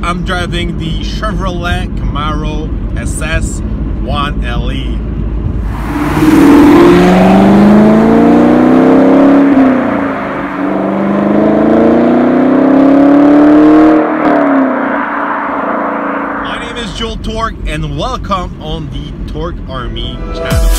I'm driving the Chevrolet Camaro SS 1LE. My name is Torq and welcome on the Torq Army channel.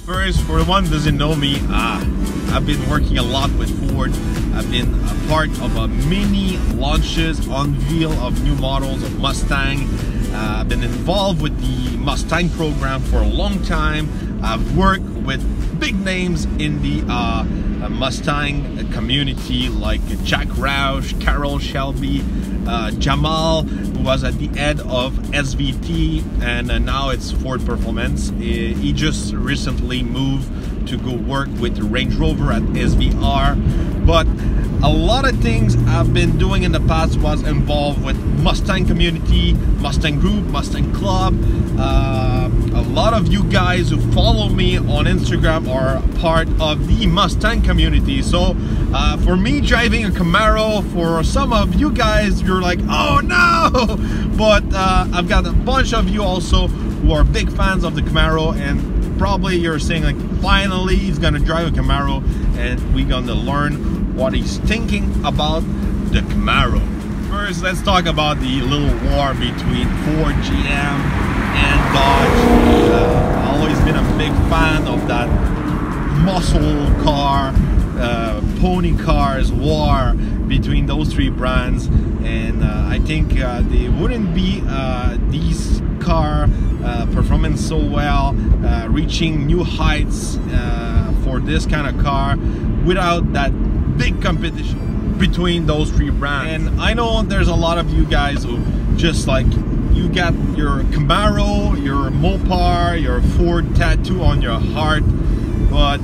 First, for the one who doesn't know me, I've been working a lot with Ford. I've been a part of many launches, unveil of new models of Mustang. I've been involved with the Mustang program for a long time. I've worked with big names in the Mustang community like Jack Roush, Carroll Shelby, Jamal, who was at the head of SVT, and now it's Ford Performance. He just recently moved to go work with Range Rover at SVR. But a lot of things I've been doing in the past was involved with Mustang community, Mustang group, Mustang club. A lot of you guys who follow me on Instagram are part of the Mustang community. So for me driving a Camaro, for some of you guys, you're like, oh no! But I've got a bunch of you also who are big fans of the Camaro, and probably you're saying like, finally he's gonna drive a Camaro and we're gonna learn what he's thinking about the Camaro. First, let's talk about the little war between Ford, GM, and Dodge. I've always been a big fan of that muscle car, pony cars war between those three brands, and I think they wouldn't be these car performing so well, reaching new heights for this kind of car without that big competition between those three brands. And I know there's a lot of you guys who just like, you got your Camaro, your Mopar, your Ford tattoo on your heart, but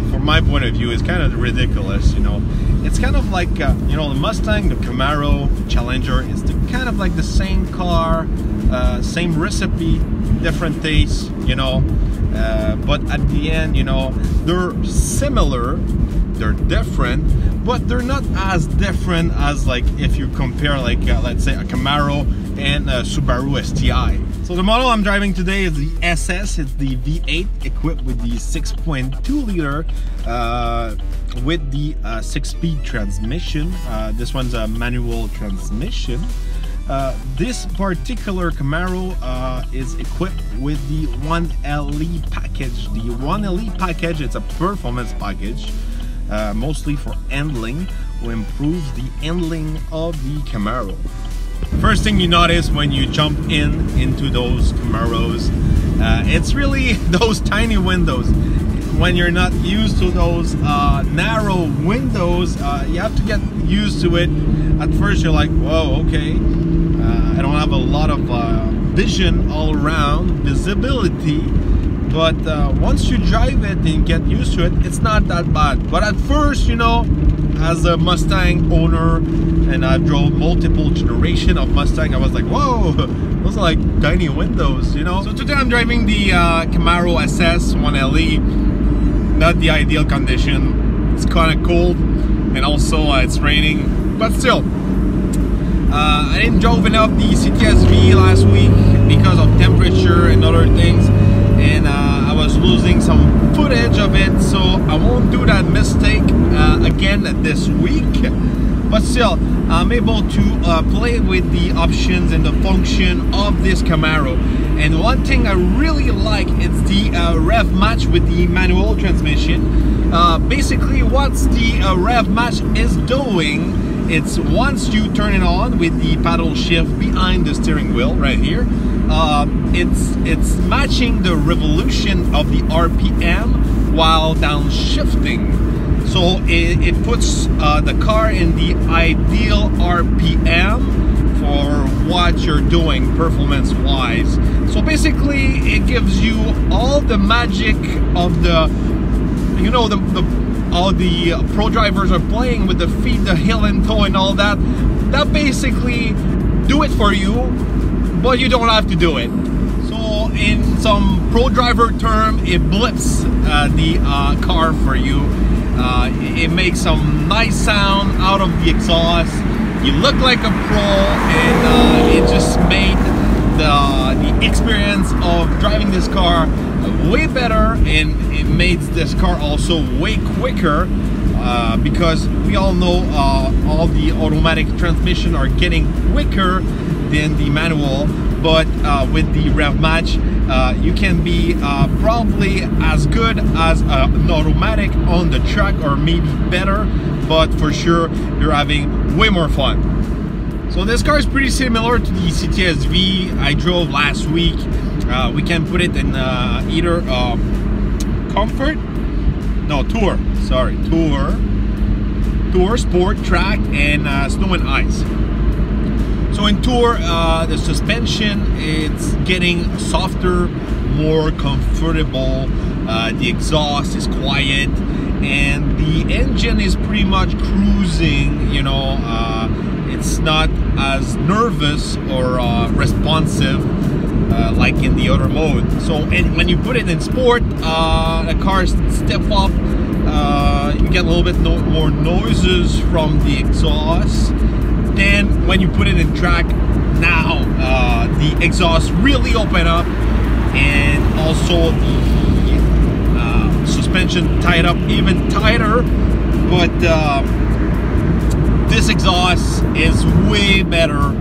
from my point of view, it's kind of ridiculous, you know. It's kind of like, you know, the Mustang, the Camaro, the Challenger, it's kind of like the same car, same recipe, different taste, you know. But at the end, you know, they're similar, they're different, but they're not as different as like if you compare like let's say a Camaro and a Subaru STI. So the model I'm driving today is the SS. It's the V8 equipped with the 6.2 liter with the 6-speed transmission. This one's a manual transmission. This particular Camaro is equipped with the 1LE package. The 1LE package, it's a performance package, mostly for handling, who improves the handling of the Camaro. First thing you notice when you jump into those Camaros, it's really those tiny windows. When you're not used to those narrow windows, you have to get used to it. At first you're like, whoa, okay, I don't have a lot of vision all around, visibility, but once you drive it and get used to it, it's not that bad. But at first, you know, as a Mustang owner, and I've drove multiple generations of Mustang, I was like, whoa, those are like tiny windows, you know. So today I'm driving the Camaro SS 1LE. Not the ideal condition. It's kind of cold, and also it's raining, but still. I didn't drive enough the CTSV last week because of temperature and other things, and I was losing some footage of it, so I won't do that mistake again this week. But still, I'm able to play with the options and the function of this Camaro. And one thing I really like is the Rev Match with the manual transmission. Basically, what the Rev Match is doing, it's once you turn it on with the paddle shift behind the steering wheel right here, it's matching the revolution of the RPM while downshifting. So it puts the car in the ideal RPM for what you're doing performance wise. So basically it gives you all the magic of the, you know, all the pro drivers are playing with the feet, the heel and toe and all that. That basically do it for you, but you don't have to do it. So in some pro driver term, it blips the car for you. It makes some nice sound out of the exhaust. You look like a pro, and it just made the experience of driving this car way better, and it made this car also way quicker, because we all know all the automatic transmission are getting quicker than the manual. But with the Rev Match, you can be probably as good as an automatic on the track, or maybe better, but for sure you're having way more fun. So this car is pretty similar to the CTS-V I drove last week. We can put it in either Comfort, no, Tour, sorry, Tour, Sport, Track, and Snow and Ice. So in Tour, the suspension, it's getting softer, more comfortable, the exhaust is quiet, and the engine is pretty much cruising, you know. It's not as nervous or responsive like in the other mode. So, and when you put it in Sport, the cars step up, you get a little bit more noises from the exhaust. Then when you put it in Track, now the exhaust really open up, and also the suspension tied up even tighter. But this exhaust is way better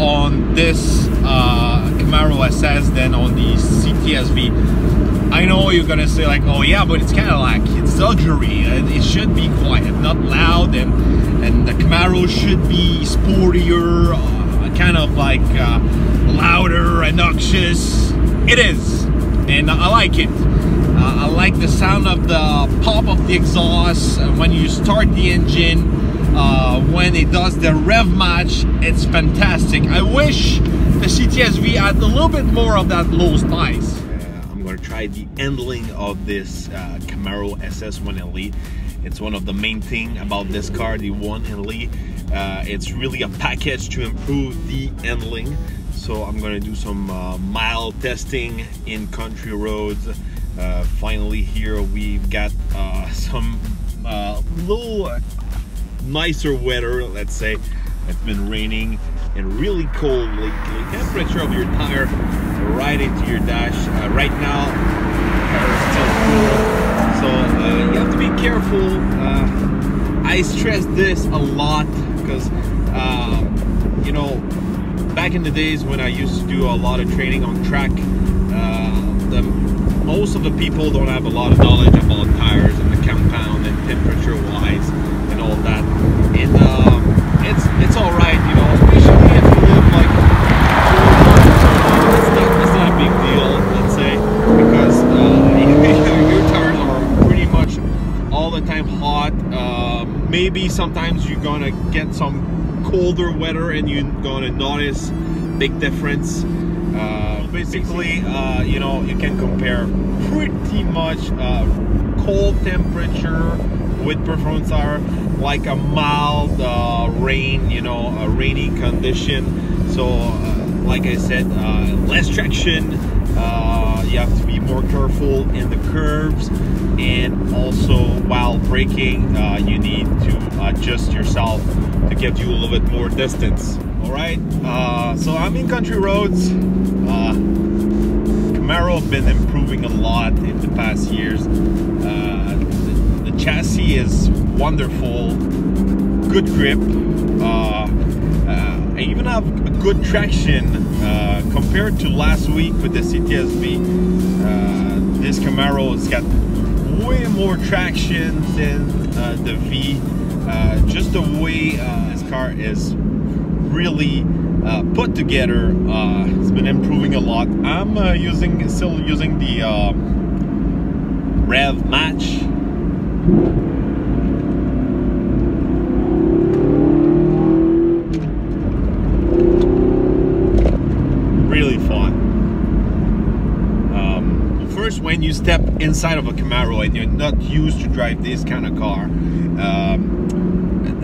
on this Camaro SS than on the CTS-V. I know you're gonna say like, oh yeah, but it's Cadillac, it's luxury, and it should be quiet, not loud, and the Camaro should be sportier, kind of like louder and obnoxious. It is, and I like it. I like the sound of the pop of the exhaust when you start the engine. When it does the Rev Match, it's fantastic. I wish the CTS-V had a little bit more of that low spice. I'm going to try the handling of this Camaro SS 1LE. It's one of the main things about this car, the 1LE. It's really a package to improve the handling. So I'm going to do some mild testing in country roads. Finally here we've got some little nicer weather, let's say. It's been raining and really cold lately. Temperature of your tire right into your dash. Right now, the tire is still cool, so you have to be careful. I stress this a lot because, you know, back in the days when I used to do a lot of training on track, most of the people don't have a lot of knowledge about tires and the compound and temperature wise and all that, and it's all right, you know, especially if you live like 4 months, it's not a big deal, let's say, because your tires are pretty much all the time hot. Maybe sometimes you're gonna get some colder weather and you're gonna notice big difference. Basically, you know, you can compare pretty much cold temperature with performance tire like a mild rain, you know, a rainy condition. So like I said, less traction, you have to be more careful in the curves, and also while braking you need to adjust yourself to give you a little bit more distance. All right, so I'm in country roads. Camaro have been improving a lot in the past years. The chassis is wonderful, good grip. I even have a good traction compared to last week with the CTS-V. This Camaro has got way more traction than the V. Just the way this car is really put together, it's been improving a lot. I'm still using the Rev Match. Really fun. First, when you step inside of a Camaro and you're not used to drive this kind of car, the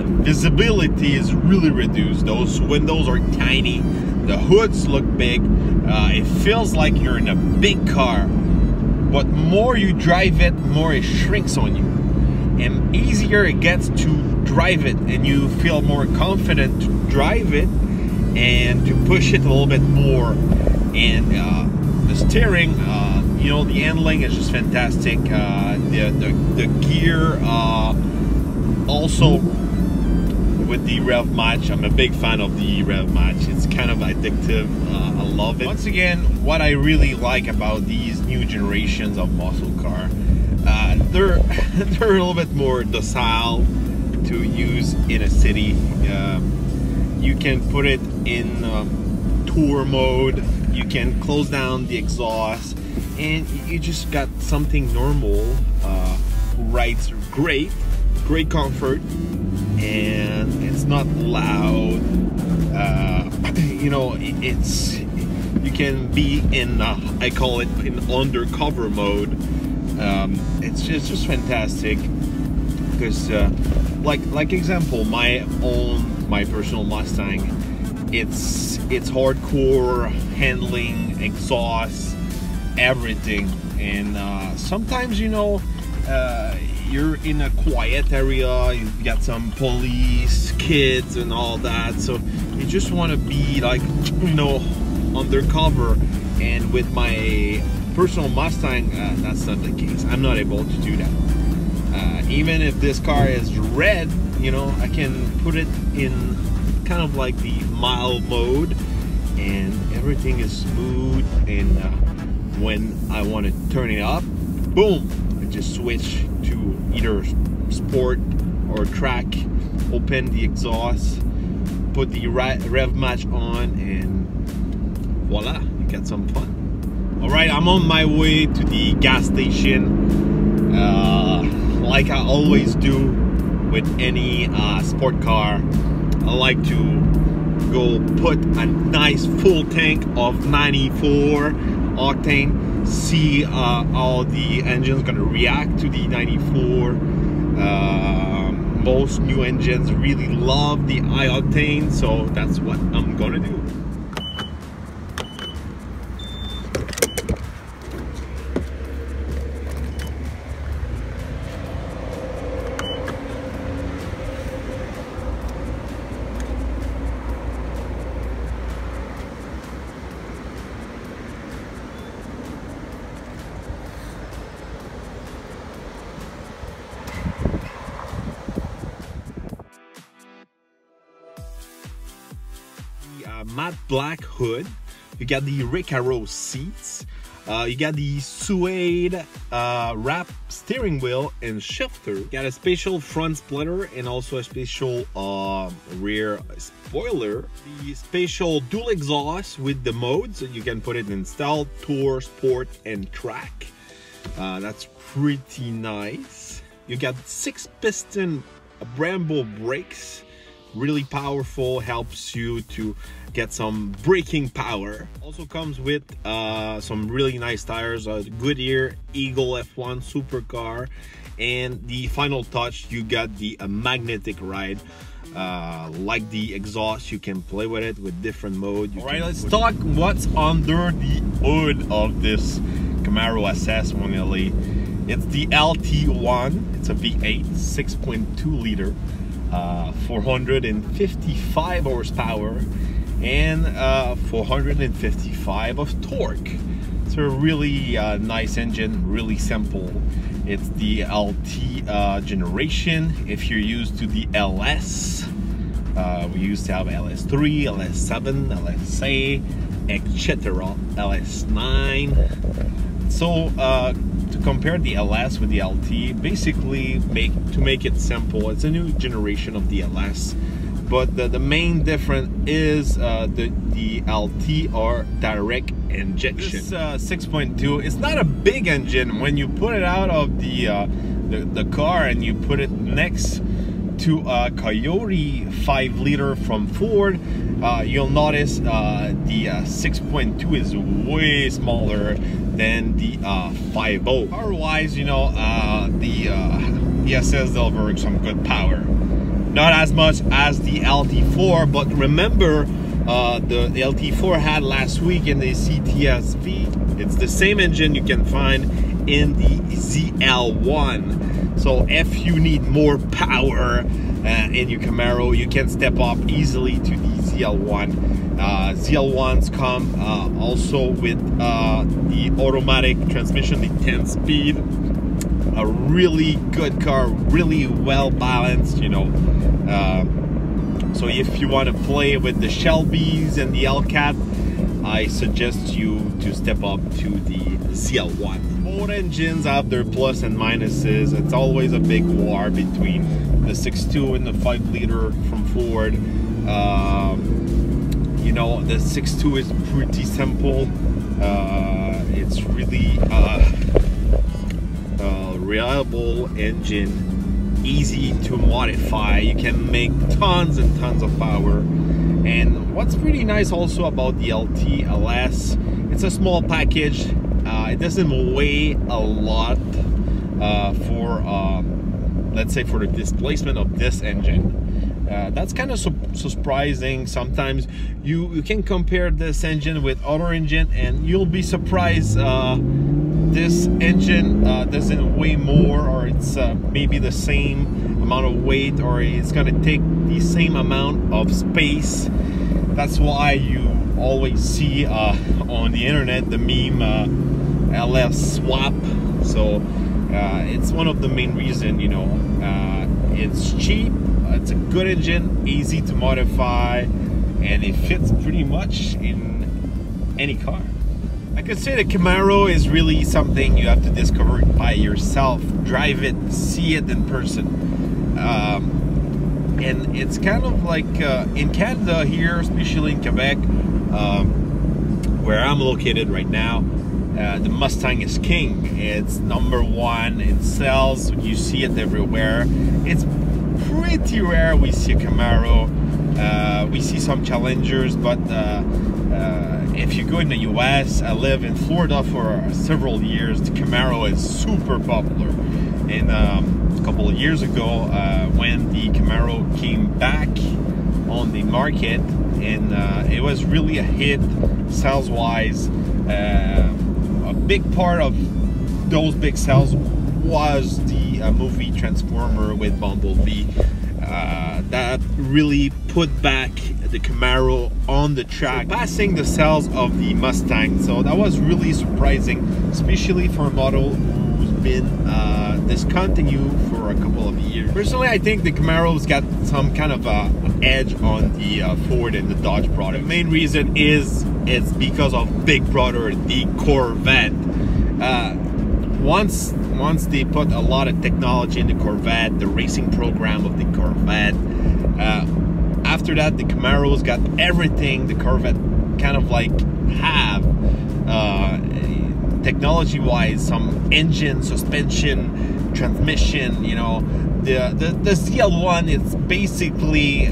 visibility is really reduced. Those windows are tiny. The hoods look big. It feels like you're in a big car. But more you drive it, more it shrinks on you. And easier it gets to drive it, and you feel more confident to drive it and to push it a little bit more. And the steering, you know, the handling is just fantastic. The gear, also with the Rev Match, I'm a big fan of the Rev Match. It's kind of addictive. I love it. Once again, what I really like about these new generations of muscle car, they're a little bit more docile to use in a city. You can put it in tour mode. You can close down the exhaust, and you just got something normal. Rides great comfort, and it's not loud. You know, you can be in I call it in undercover mode. It's just fantastic because like example, my personal Mustang, it's hardcore handling, exhaust, everything. And sometimes, you know, you're in a quiet area, you've got some police, kids and all that, so you just want to be like, you know, undercover. And with my personal Mustang, that's not the case. I'm not able to do that. Even if this car is red, you know, I can put it in kind of like the mild mode, and everything is smooth. And when I want to turn it up, boom, I just switch to either sport or track, open the exhaust, put the Rev Match on, and voila, you get some fun. All right, I'm on my way to the gas station. Like I always do with any sport car, I like to go put a nice full tank of 94 octane, see how the engine's gonna react to the 94. Most new engines really love the high octane, so that's what I'm gonna do. Matte black hood, you got the Recaro seats, you got the suede wrap steering wheel and shifter, you got a special front splitter and also a special rear spoiler, the special dual exhaust with the modes, so you can put it in style, tour, sport and track. That's pretty nice. You got 6-piston Brembo brakes, really powerful, helps you to get some braking power. Also comes with some really nice tires, Goodyear Eagle F1 supercar, and the final touch, you got the magnetic ride. Like the exhaust, you can play with it with different mode. All right, let's talk what's under the hood of this Camaro SS 1LE. It's the LT1. It's a V8 6.2 liter, 455 horsepower and 455 of torque. It's a really nice engine, really simple. It's the LT generation. If you're used to the LS, we used to have LS3, LS7, LSA, etc., LS9. So to compare the LS with the LT, basically to make it simple, it's a new generation of the LS, but the main difference is the LT or direct injection. This 6.2, it's not a big engine. When you put it out of the car and you put it next to a Coyote 5 liter from Ford, you'll notice the 6.2 is way smaller than the 5.0. Power wise, you know, the SS delivers some good power. Not as much as the LT4, but remember, the LT4 had last week in the CTSV. It's the same engine you can find in the ZL1. So if you need more power in your Camaro, you can step up easily to the ZL1. ZL1s come also with the automatic transmission, the 10-speed. A really good car, really well balanced, you know. So if you want to play with the Shelbys and the Hellcat, I suggest you to step up to the ZL1. Both engines have their plus and minuses. It's always a big war between the 6.2 and the 5-liter from Ford. You know, the 6.2 is pretty simple. It's really reliable engine, easy to modify. You can make tons and tons of power. And what's pretty nice also about the LT LS, it's a small package. It doesn't weigh a lot for let's say for the displacement of this engine. That's kind of surprising. Sometimes you can compare this engine with other engine and you'll be surprised. This engine doesn't weigh more, or it's maybe the same amount of weight, or it's gonna take the same amount of space. That's why you always see on the internet the meme LS swap. So it's one of the main reasons, you know. It's cheap, it's a good engine, easy to modify, and it fits pretty much in any car. I could say the Camaro is really something you have to discover by yourself, drive it, see it in person. And it's kind of like in Canada here, especially in Quebec, where I'm located right now, the Mustang is king. It's #1 in sales. You see it everywhere. It's pretty rare we see a Camaro. We see some Challengers, but if you go in the US, I live in Florida for several years, the Camaro is super popular. And a couple of years ago, when the Camaro came back on the market, and it was really a hit sales wise. A big part of those big sales was the movie Transformer with Bumblebee. That really put back the Camaro on the track, surpassing the sales of the Mustang. So that was really surprising, especially for a model who's been discontinued for a couple of years. Personally, I think the Camaro's got some kind of edge on the Ford and the Dodge product. The main reason is it's because of Big Brother, the Corvette. Once they put a lot of technology in the Corvette, the racing program of the Corvette, after that the Camaro's got everything the Corvette kind of like have, technology wise, some engine, suspension, transmission, you know. The ZL1 is basically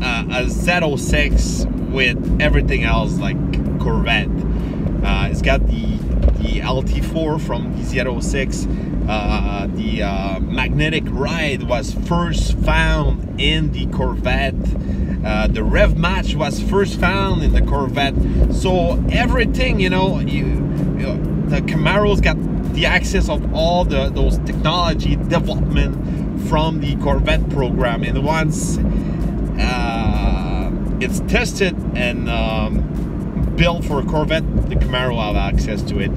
a Z06 with everything else like Corvette. It's got the LT4 from the Z06. The magnetic ride was first found in the Corvette. The Rev Match was first found in the Corvette. So everything, you know, the Camaro's got the access of all those technology development from the Corvette program. And once it's tested and built for a Corvette, the Camaro will have access to it,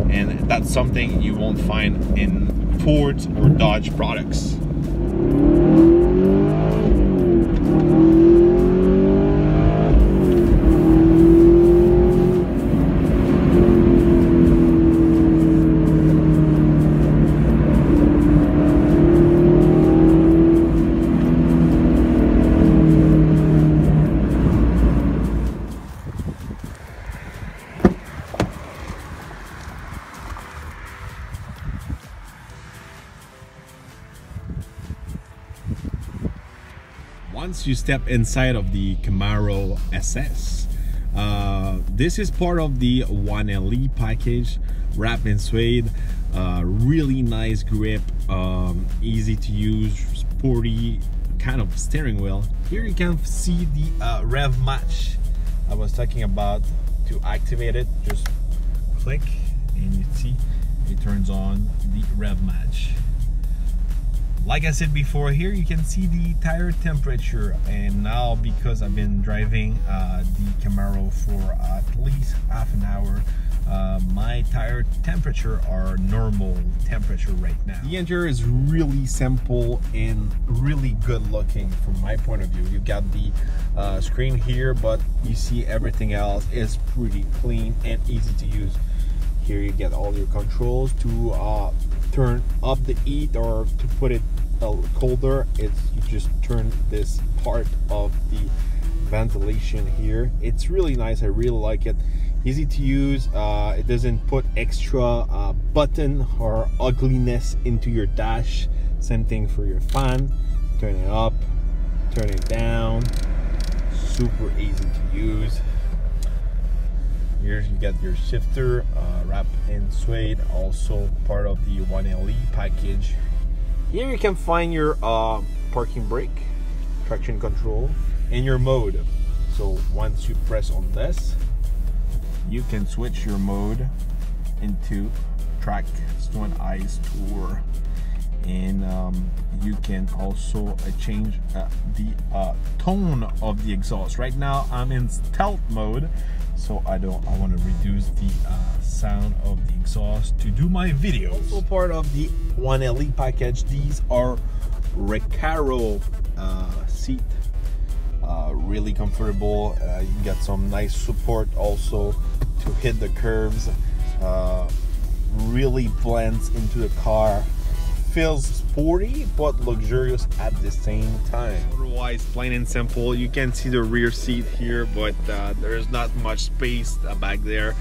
and that's something you won't find in Ford's or Dodge products. Once you step inside of the Camaro SS, this is part of the 1LE package, wrapped in suede, really nice grip, easy to use, sporty kind of steering wheel. Here you can see the Rev Match I was talking about. To activate it, just click and you see it turns on the Rev Match. Like I said before, here you can see the tire temperature, and now because I've been driving the Camaro for at least half an hour, my tire temperature are normal temperature right now. The interior is really simple and really good looking from my point of view. You've got the screen here, but you see everything else is pretty clean and easy to use. Here you get all your controls to turn up the heat or to put it colder. It's you just turn this part of the ventilation here. It's really nice. I really like it. Easy to use. It doesn't put extra button or ugliness into your dash. Same thing for your fan. Turn it up, turn it down. Super easy to use. Here you get your shifter, wrap in suede, also part of the 1LE package. Here you can find your parking brake, traction control, and your mode. So once you press on this, you can switch your mode into track, snow and ice, tour, and you can also change the tone of the exhaust. Right now I'm in stealth mode, so I want to reduce the sound of the exhaust to do my videos. Also part of the 1LE package, these are Recaro seat. Really comfortable. You get some nice support also to hit the curves. Really blends into the car. Feels sporty but luxurious at the same time. Otherwise, plain and simple. You can see the rear seat here, but there's not much space back there,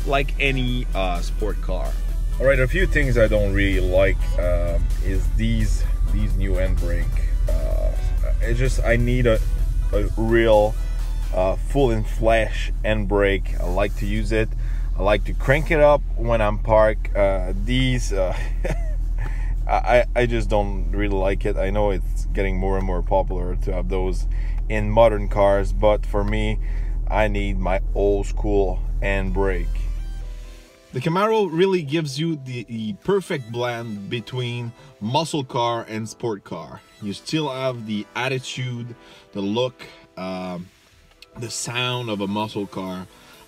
like any sport car. All right, a few things I don't really like is these new handbrake. It's just I need a real full and flash handbrake. I like to use it. I like to crank it up when I'm parked. These I just don't really like it. I know it's getting more and more popular to have those in modern cars, but for me, I need my old school handbrake. The Camaro really gives you the perfect blend between muscle car and sport car. You still have the attitude, the look, the sound of a muscle car,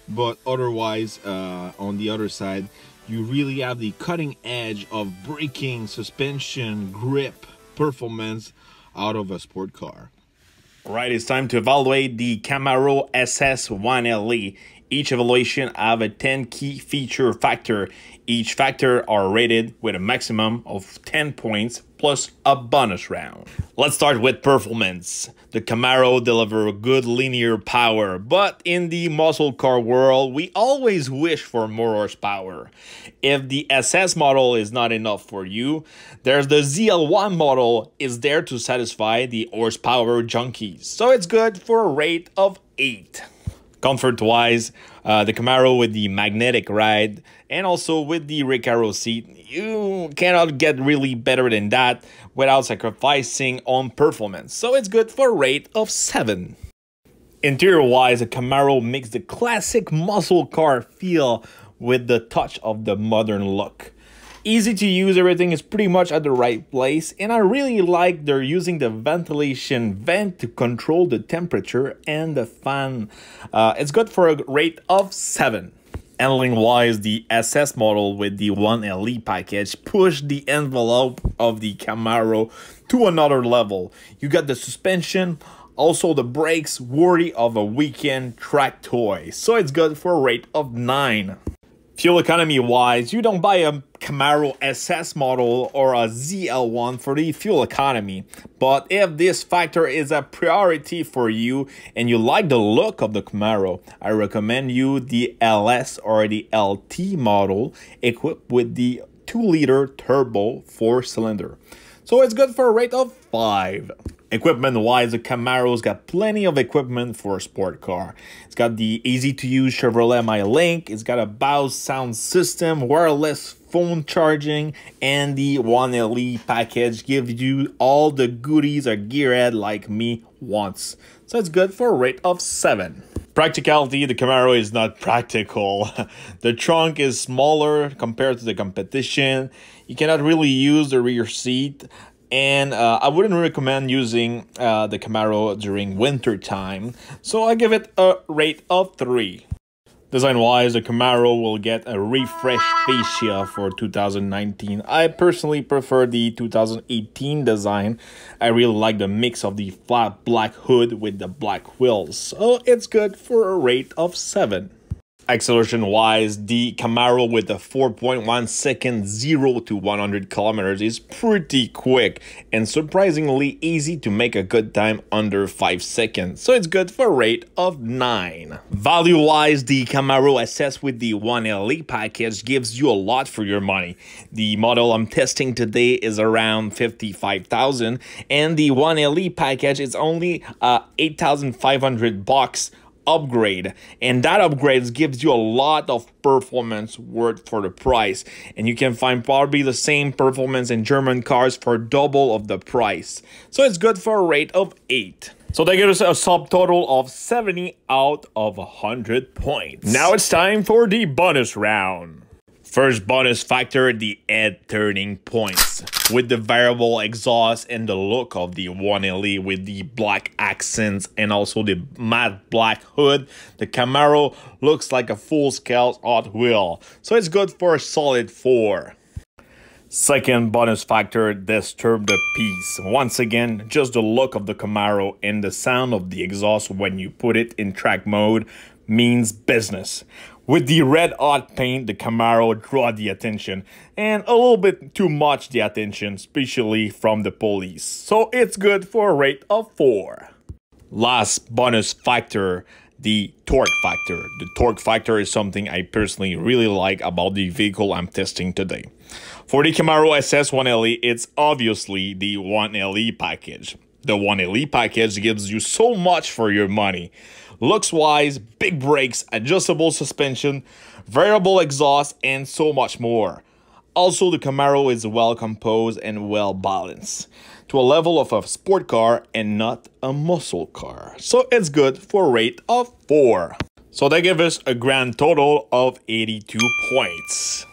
but otherwise on the other side, you really have the cutting edge of braking, suspension, grip, performance out of a sport car. All right, it's time to evaluate the Camaro SS 1LE. Each evaluation have a 10 key feature factor. Each factor are rated with a maximum of 10 points plus a bonus round. Let's start with performance. The Camaro delivers good linear power, but in the muscle car world, we always wish for more horsepower. If the SS model is not enough for you, there's the ZL1 model is there to satisfy the horsepower junkies. So it's good for a rate of 8. Comfort-wise, the Camaro with the magnetic ride and also with the Recaro seat, you cannot get really better than that without sacrificing on performance. So it's good for a rate of 7. Interior-wise, the Camaro makes the classic muscle car feel with the touch of the modern look. Easy to use, everything is pretty much at the right place, and I really like they're using the ventilation vent to control the temperature and the fan. It's good for a rate of 7. Handling wise, the SS model with the 1LE package pushed the envelope of the Camaro to another level. You got the suspension, also the brakes worthy of a weekend track toy, so it's good for a rate of 9. Fuel economy wise, you don't buy a Camaro SS model or a ZL1 for the fuel economy, but if this factor is a priority for you and you like the look of the Camaro, I recommend you the LS or the LT model equipped with the 2-liter turbo 4-cylinder. So it's good for a rate of 5. Equipment-wise, the Camaro's got plenty of equipment for a sport car. It's got the easy-to-use Chevrolet MyLink. It's got a Bose sound system, wireless phone charging, and the 1LE package gives you all the goodies a gearhead like me wants. So it's good for a rate of 7. Practicality, the Camaro is not practical. The trunk is smaller compared to the competition. You cannot really use the rear seat. And I wouldn't recommend using the Camaro during winter time. So I give it a rate of 3. Design-wise, the Camaro will get a refreshed fascia for 2019. I personally prefer the 2018 design. I really like the mix of the flat black hood with the black wheels. So it's good for a rate of 7. Acceleration-wise, the Camaro with a 4.1 second 0 to 100 kilometers is pretty quick and surprisingly easy to make a good time under 5 seconds, so it's good for a rate of 9. Value-wise, the Camaro SS with the 1LE package gives you a lot for your money. The model I'm testing today is around $55,000 and the 1LE package is only $8,500 upgrade, and that upgrade gives you a lot of performance worth for the price, and you can find probably the same performance in German cars for double of the price, so it's good for a rate of 8. So they give us a subtotal of 70 out of 100 points. Now it's time for the bonus round. First bonus factor, the head turning points. With the variable exhaust and the look of the 1LE with the black accents and also the matte black hood, the Camaro looks like a full-scale Hot Wheel. So it's good for a solid 4. Second bonus factor, disturb the peace. Once again, just the look of the Camaro and the sound of the exhaust when you put it in track mode means business. With the red hot paint, the Camaro draw the attention, and a little bit too much the attention, especially from the police. So it's good for a rate of 4. Last bonus factor, the torque factor. The torque factor is something I personally really like about the vehicle I'm testing today. For the Camaro SS 1LE, it's obviously the 1LE package. The 1LE package gives you so much for your money. Looks-wise, big brakes, adjustable suspension, variable exhaust, and so much more. Also, the Camaro is well composed and well balanced to a level of a sport car and not a muscle car. So it's good for a rate of 4. So they give us a grand total of 82 points.